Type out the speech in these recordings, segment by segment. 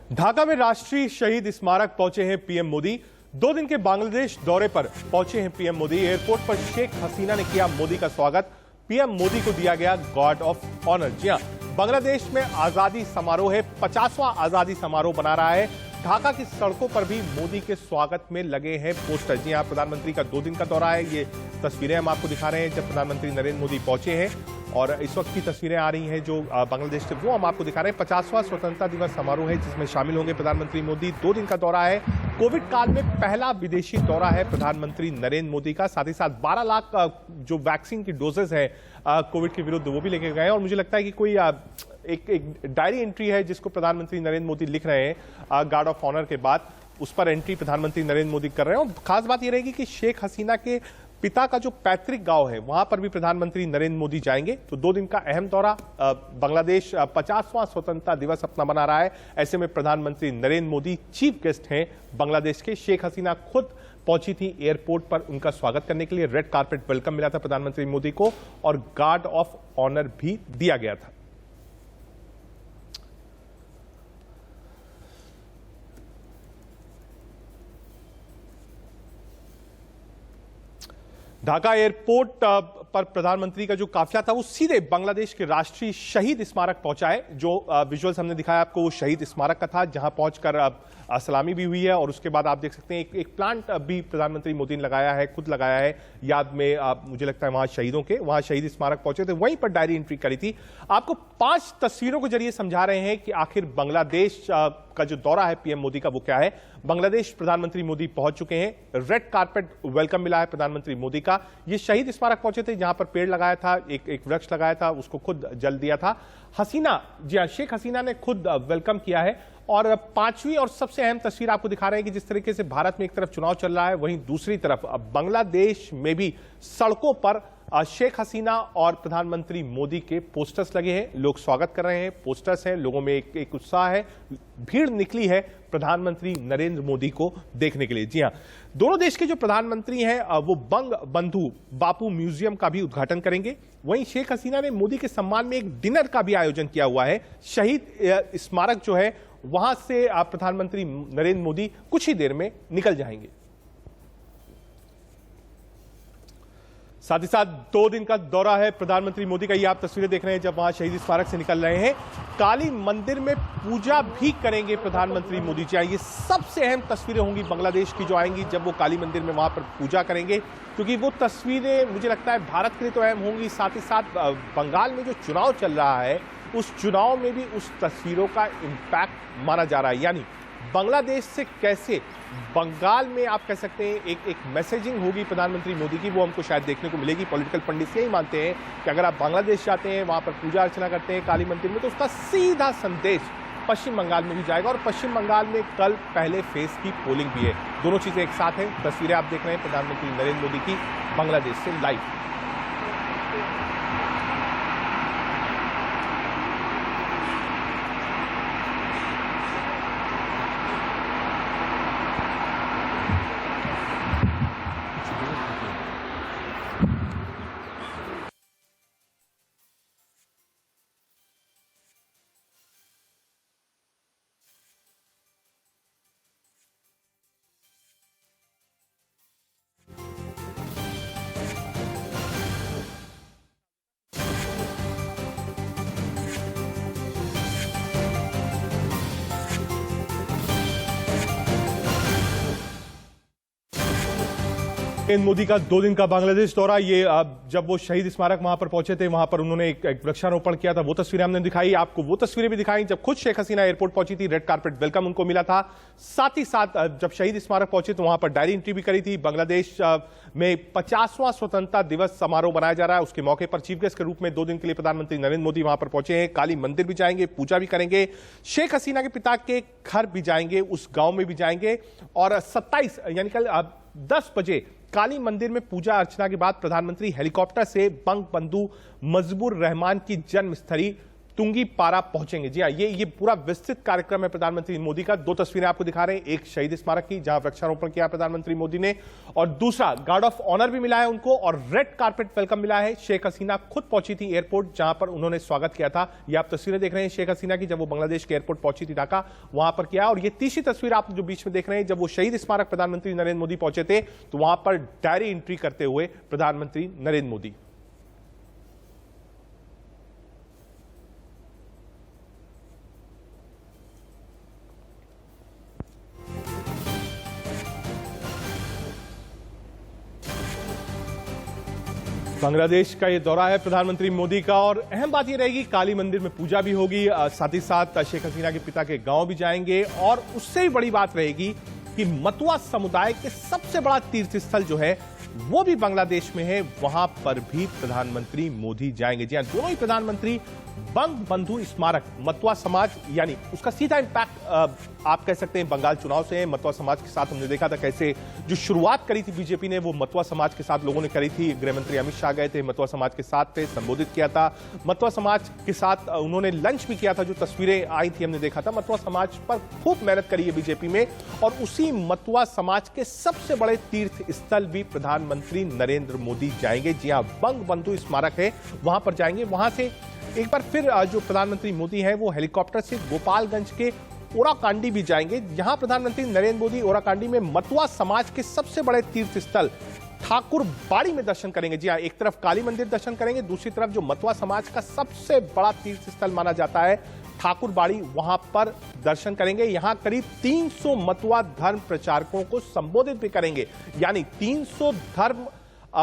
ढाका में राष्ट्रीय शहीद स्मारक पहुंचे हैं पीएम मोदी। 2 दिन के बांग्लादेश दौरे पर पहुंचे हैं पीएम मोदी। एयरपोर्ट पर शेख हसीना ने किया मोदी का स्वागत। पीएम मोदी को दिया गया गार्ड ऑफ ऑनर। जी हां, बांग्लादेश में आजादी समारोह है, 50वां आजादी समारोह बना रहा है। ढाका की सड़कों पर भी मोदी के स्वागत में लगे हैं पोस्टर। जी हां, प्रधानमंत्री का 2 दिन का दौरा है। ये तस्वीरें हम आपको दिखा रहे हैं जब प्रधानमंत्री नरेंद्र मोदी पहुंचे हैं, और इस वक्त की तस्वीरें आ रही हैं जो बांग्लादेश से, वो हम आपको दिखा रहे हैं। 50वां स्वतंत्रता दिवस समारोह है जिसमें शामिल होंगे प्रधानमंत्री मोदी। 2 दिन का दौरा है। कोविड काल में पहला विदेशी दौरा है प्रधानमंत्री नरेंद्र मोदी का। साथ ही साथ 12 लाख जो वैक्सीन की डोजेज है कोविड के विरुद्ध, वो भी लेके गए हैं। और मुझे लगता है कि कोई एक डायरी एंट्री है जिसको प्रधानमंत्री नरेंद्र मोदी लिख रहे हैं गार्ड ऑफ ऑनर के बाद, उस पर एंट्री प्रधानमंत्री नरेंद्र मोदी कर रहे हैं। और खास बात यह रहेगी कि शेख हसीना के पिता का जो पैतृक गांव है वहां पर भी प्रधानमंत्री नरेंद्र मोदी जाएंगे। तो 2 दिन का अहम दौरा। बांग्लादेश 50वां स्वतंत्रता दिवस अपना मना रहा है। ऐसे में प्रधानमंत्री नरेंद्र मोदी चीफ गेस्ट हैं बांग्लादेश के। शेख हसीना खुद पहुंची थी एयरपोर्ट पर उनका स्वागत करने के लिए। रेड कार्पेट वेलकम मिला था प्रधानमंत्री मोदी को और गार्ड ऑफ ऑनर भी दिया गया था। ढाका एयरपोर्ट पर प्रधानमंत्री का जो काफिला था वो सीधे बांग्लादेश के राष्ट्रीय शहीद स्मारक पहुंचा है। जो विजुअल्स हमने दिखाया आपको वो शहीद स्मारक का था, जहां पहुंचकर सलामी भी हुई है। और उसके बाद आप देख सकते हैं एक प्लांट भी प्रधानमंत्री मोदी ने लगाया है, खुद लगाया है याद में। मुझे लगता है वहां शहीदों के, वहां शहीद स्मारक पहुंचे थे, वहीं पर डायरी एंट्री करी थी। आपको 5 तस्वीरों के जरिए समझा रहे हैं कि आखिर बांग्लादेश का जो दौरा है पीएम मोदी का वो क्या है। बांग्लादेश प्रधानमंत्री मोदी पहुंच चुके हैं। रेड कार्पेट वेलकम मिला है प्रधानमंत्री मोदी का। ये शहीद स्मारक पहुंचे थे जहां पर पेड़ लगाया था, एक वृक्ष लगाया था, उसको खुद जल दिया था। हसीना, जी हां, शेख हसीना ने खुद वेलकम किया है। और 5वीं और सबसे अहम तस्वीर आपको दिखा रहे हैं कि जिस तरीके से भारत में एक तरफ चुनाव चल रहा है, वहीं दूसरी तरफ बांग्लादेश में भी सड़कों पर शेख हसीना और प्रधानमंत्री मोदी के पोस्टर्स लगे हैं। लोग स्वागत कर रहे हैं, पोस्टर्स हैं, लोगों में एक उत्साह है, भीड़ निकली है प्रधानमंत्री नरेंद्र मोदी को देखने के लिए। जी हां, दोनों देश के जो प्रधानमंत्री हैं वो बंग बंधु बापू म्यूजियम का भी उद्घाटन करेंगे। वहीं शेख हसीना ने मोदी के सम्मान में एक डिनर का भी आयोजन किया हुआ है। शहीद स्मारक जो है वहां से प्रधानमंत्री नरेंद्र मोदी कुछ ही देर में निकल जाएंगे। साथ ही साथ 2 दिन का दौरा है प्रधानमंत्री मोदी का। ये आप तस्वीरें देख रहे हैं जब वहां शहीद स्मारक से निकल रहे हैं। काली मंदिर में पूजा भी करेंगे प्रधानमंत्री मोदी जी। ये सबसे अहम तस्वीरें होंगी बांग्लादेश की जो आएंगी जब वो काली मंदिर में वहां पर पूजा करेंगे, क्योंकि वो तस्वीरें मुझे लगता है भारत के लिए तो अहम होंगी। साथ ही साथ बंगाल में जो चुनाव चल रहा है उस चुनाव में भी उस तस्वीरों का इंपैक्ट माना जा रहा है। यानी बांग्लादेश से कैसे बंगाल में आप कह सकते हैं एक मैसेजिंग होगी प्रधानमंत्री मोदी की, वो हमको शायद देखने को मिलेगी। पॉलिटिकल पंडित यही मानते हैं कि अगर आप बांग्लादेश जाते हैं, वहां पर पूजा अर्चना करते हैं काली मंदिर में, तो उसका सीधा संदेश पश्चिम बंगाल में भी जाएगा। और पश्चिम बंगाल में कल पहले फेज की पोलिंग भी है। दोनों चीजें एक साथ हैं। तस्वीरें आप देख रहे हैं प्रधानमंत्री नरेंद्र मोदी की बांग्लादेश से लाइव। नरेंद्र मोदी का 2 दिन का बांग्लादेश दौरा। ये जब वो शहीद स्मारक वहां पर पहुंचे थे, वहां पर उन्होंने एक वृक्षारोपण किया था, वो तस्वीरें हमने दिखाई। आपको वो तस्वीरें भी दिखाई जब खुद शेख हसीना एयरपोर्ट पहुंची थी। रेड कार्पेट वेलकम उनको मिला था। साथ ही साथ जब शहीद स्मारक पहुंचे तो वहां पर डायरी एंट्री भी करी थी। बांग्लादेश में 50वां स्वतंत्रता दिवस समारोह मनाया जा रहा है, उसके मौके पर चीफ गेस्ट के रूप में 2 दिन के लिए प्रधानमंत्री नरेंद्र मोदी वहां पर पहुंचे हैं। काली मंदिर भी जाएंगे, पूजा भी करेंगे, शेख हसीना के पिता के घर भी जाएंगे, उस गांव में भी जाएंगे। और 27 यानी कल 10 बजे काली मंदिर में पूजा अर्चना के बाद प्रधानमंत्री हेलीकॉप्टर से बंग बंधु मजबूर रहमान की जन्मस्थली तुंगी पारा पहुंचेंगे। जी हाँ, ये पूरा विस्तृत कार्यक्रम है प्रधानमंत्री मोदी का। दो तस्वीरें आपको दिखा रहे हैं, एक शहीद स्मारक की जहां वृक्षारोपण किया प्रधानमंत्री मोदी ने, और दूसरा गार्ड ऑफ ऑनर भी मिला है उनको और रेड कारपेट वेलकम मिला है। शेख हसीना खुद पहुंची थी एयरपोर्ट जहां पर उन्होंने स्वागत किया था। ये आप तस्वीरें देख रहे हैं शेख हसीना की जब वो बांग्लादेश के एयरपोर्ट पहुंची थी ढाका, वहां पर किया। और ये तीसरी तस्वीर आप जो बीच में देख रहे हैं, जब वो शहीद स्मारक प्रधानमंत्री नरेंद्र मोदी पहुंचे थे तो वहां पर डायरी एंट्री करते हुए प्रधानमंत्री नरेंद्र मोदी। बांग्लादेश का ये दौरा है प्रधानमंत्री मोदी का, और अहम बात ये रहेगी काली मंदिर में पूजा भी होगी, साथ ही साथ शेख हसीना के पिता के गांव भी जाएंगे। और उससे भी बड़ी बात रहेगी कि मतुआ समुदाय के सबसे बड़ा तीर्थ स्थल जो है वो भी बांग्लादेश में है, वहां पर भी प्रधानमंत्री मोदी जाएंगे। जी हां, दोनों ही प्रधानमंत्री बंग बंधु स्मारक, मतुआ समाज, यानी उसका सीधा इंपैक्ट आप कह सकते हैं बंगाल चुनाव से है। मतुआ समाज के साथ हमने देखा था कैसे जो शुरुआत करी थी बीजेपी ने वो मतुआ समाज के साथ लोगों ने करी थी। गृहमंत्री अमित शाह गए थे, मतुआ समाज के साथ थे, संबोधित किया था। मतुआ समाज के साथ उन्होंने लंच भी किया था, जो तस्वीरें आई थी हमने देखा था। मतुआ समाज पर खूब मेहनत करी है बीजेपी में, और उसी मतुआ समाज के सबसे बड़े तीर्थ स्थल भी प्रधानमंत्री नरेंद्र मोदी जाएंगे। जी हां, बंग बंधु स्मारक है, वहां पर जाएंगे। वहां से एक बार फिर जो प्रधानमंत्री मोदी हैं वो हेलीकॉप्टर से गोपालगंज के ओराकांडी भी जाएंगे। यहां प्रधानमंत्री नरेंद्र मोदी ओराकांडी में मतुआ समाज के सबसे बड़े तीर्थ स्थल ठाकुर बाड़ी में दर्शन करेंगे। जी हां, एक तरफ काली मंदिर दर्शन करेंगे, दूसरी तरफ जो मतुआ समाज का सबसे बड़ा तीर्थ स्थल माना जाता है ठाकुर बाड़ी, वहां पर दर्शन करेंगे। यहां करीब 300 मतुआ धर्म प्रचारकों को संबोधित भी करेंगे, यानी 300 धर्म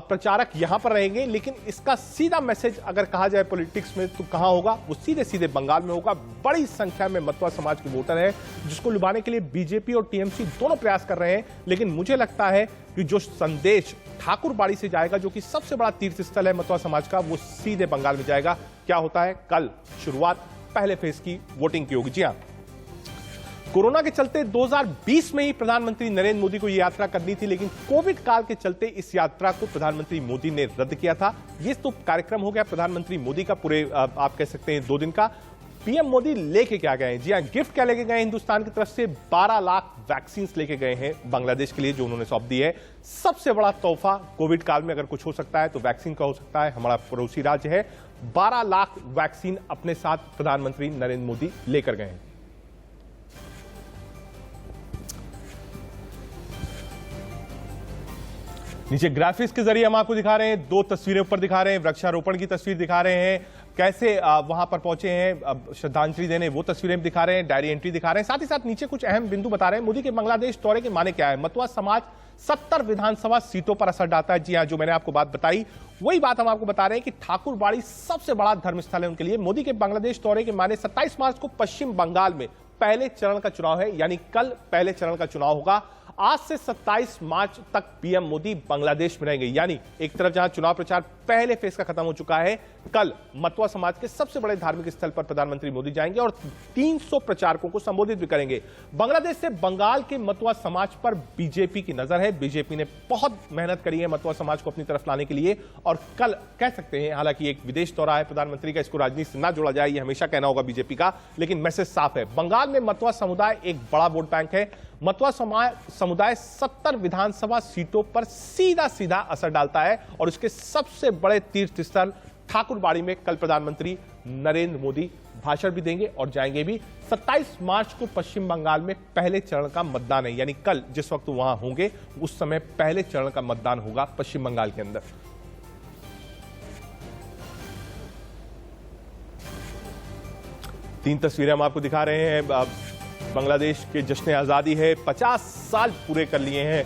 प्रचारक यहां पर रहेंगे। लेकिन इसका सीधा मैसेज अगर कहा जाए पॉलिटिक्स में तो कहां होगा, वो सीधे सीधे बंगाल में होगा। बड़ी संख्या में मतुआ समाज के वोटर है जिसको लुभाने के लिए बीजेपी और टीएमसी दोनों प्रयास कर रहे हैं। लेकिन मुझे लगता है कि जो संदेश ठाकुर बाड़ी से जाएगा, जो कि सबसे बड़ा तीर्थ स्थल है मतुआ समाज का, वो सीधे बंगाल में जाएगा। क्या होता है, कल शुरुआत पहले फेज की वोटिंग की होगी। जी हां, कोरोना के चलते 2020 में ही प्रधानमंत्री नरेंद्र मोदी को यह यात्रा करनी थी, लेकिन कोविड काल के चलते इस यात्रा को प्रधानमंत्री मोदी ने रद्द किया था। ये तो कार्यक्रम हो गया प्रधानमंत्री मोदी का पूरे आप कह सकते हैं 2 दिन का। पीएम मोदी लेके क्या गए? जी हां, गिफ्ट क्या लेके गए? हिंदुस्तान की तरफ से 12 लाख वैक्सीन लेके गए हैं बांग्लादेश के लिए, जो उन्होंने सौंप दी है। सबसे बड़ा तोहफा कोविड काल में अगर कुछ हो सकता है तो वैक्सीन का हो सकता है। हमारा पड़ोसी राज्य है, 12 लाख वैक्सीन अपने साथ प्रधानमंत्री नरेंद्र मोदी लेकर गए हैं। नीचे ग्राफिक्स के जरिए हम आपको दिखा रहे हैं, 2 तस्वीरें ऊपर दिखा रहे हैं, वृक्षारोपण की तस्वीर दिखा रहे हैं, कैसे वहां पर पहुंचे हैं श्रद्धांजलि देने, वो तस्वीरें दिखा रहे हैं, डायरी एंट्री दिखा रहे हैं। साथ ही साथ नीचे कुछ अहम बिंदु बता रहे हैं। मोदी के बांग्लादेश दौरे के माने क्या है? मतुआ समाज 70 विधानसभा सीटों पर असर डालता है। जी हां, जो मैंने आपको बात बताई वही बात हम आपको बता रहे हैं कि ठाकुर बाड़ी सबसे बड़ा धर्मस्थल है उनके लिए। मोदी के बांग्लादेश दौरे के माने 27 मार्च को पश्चिम बंगाल में पहले चरण का चुनाव है, यानी कल पहले चरण का चुनाव होगा। आज से 27 मार्च तक पीएम मोदी बांग्लादेश में रहेंगे, यानी एक तरफ जहां चुनाव प्रचार पहले फेज का खत्म हो चुका है, कल मतुआ समाज के सबसे बड़े धार्मिक स्थल पर प्रधानमंत्री मोदी जाएंगे और 300 प्रचारकों को संबोधित भी करेंगे। बांग्लादेश से बंगाल के मतुआ समाज पर बीजेपी की नजर है। बीजेपी ने बहुत मेहनत करी है मतुआ समाज को अपनी तरफ लाने के लिए, और कल कह सकते हैं, हालांकि एक विदेश दौरा है प्रधानमंत्री का, इसको राजनीति से ना जोड़ा जाए, ये हमेशा कहना होगा बीजेपी का, लेकिन मैसेज साफ है। बंगाल में मतुआ समुदाय एक बड़ा वोट बैंक है। मतुआ समुदाय 70 विधानसभा सीटों पर सीधा सीधा असर डालता है, और इसके सबसे बड़े तीर्थ स्थल ठाकुर बाड़ी में कल प्रधानमंत्री नरेंद्र मोदी भाषण भी देंगे और जाएंगे भी। 27 मार्च को पश्चिम बंगाल में पहले चरण का मतदान है, यानी कल जिस वक्त वहां होंगे उस समय पहले चरण का मतदान होगा पश्चिम बंगाल के अंदर। तीन तस्वीरें हम आपको दिखा रहे हैं। बांग्लादेश के जश्न आज़ादी है, 50 साल पूरे कर लिए हैं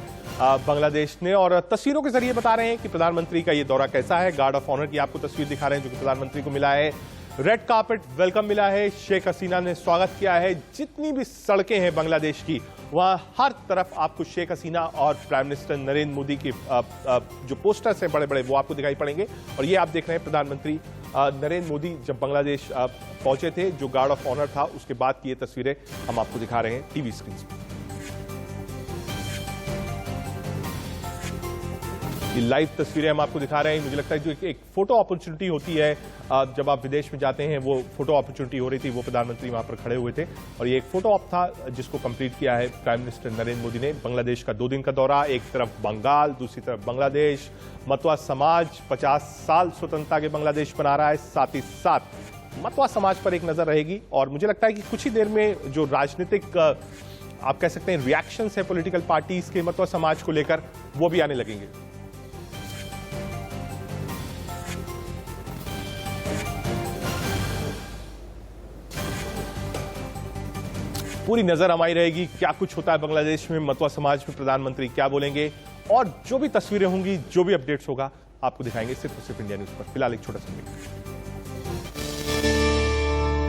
बांग्लादेश ने, और तस्वीरों के जरिए बता रहे हैं कि प्रधानमंत्री का ये दौरा कैसा है। गार्ड ऑफ ऑनर की आपको तस्वीर दिखा रहे हैं जो कि प्रधानमंत्री को मिला है। रेड कार्पेट वेलकम मिला है, शेख हसीना ने स्वागत किया है। जितनी भी सड़कें हैं बांग्लादेश की, वहां हर तरफ आपको शेख हसीना और प्राइम मिनिस्टर नरेंद्र मोदी के जो पोस्टर्स हैं बड़े बड़े, वो आपको दिखाई पड़ेंगे। और ये आप देख रहे हैं प्रधानमंत्री नरेंद्र मोदी जब बांग्लादेश पहुंचे थे, जो गार्ड ऑफ ऑनर था, उसके बाद की ये तस्वीरें हम आपको दिखा रहे हैं टीवी स्क्रीन पर। ये लाइव तस्वीरें हम आपको दिखा रहे हैं। मुझे लगता है जो एक फोटो अपॉर्चुनिटी होती है, जब आप विदेश में जाते हैं, वो फोटो अपॉर्चुनिटी हो रही थी। वो प्रधानमंत्री वहां पर खड़े हुए थे और ये एक फोटो ऑप था जिसको कंप्लीट किया है प्राइम मिनिस्टर नरेंद्र मोदी ने। बांग्लादेश का 2 दिन का दौरा, एक तरफ बंगाल, दूसरी तरफ बांग्लादेश। मतवा समाज 50 साल स्वतंत्रता के बांग्लादेश बना रहा है, साथ ही साथ मतवा समाज पर एक नजर रहेगी। और मुझे लगता है कि कुछ ही देर में जो राजनीतिक आप कह सकते हैं रिएक्शंस है पॉलिटिकल पार्टीज के मतवा समाज को लेकर, वो भी आने लगेंगे। पूरी नजर हमारी रहेगी क्या कुछ होता है बांग्लादेश में, मतवा समाज में प्रधानमंत्री क्या बोलेंगे, और जो भी तस्वीरें होंगी, जो भी अपडेट्स होगा, आपको दिखाएंगे सिर्फ इंडिया न्यूज पर। फिलहाल एक छोटा सा ब्रेक।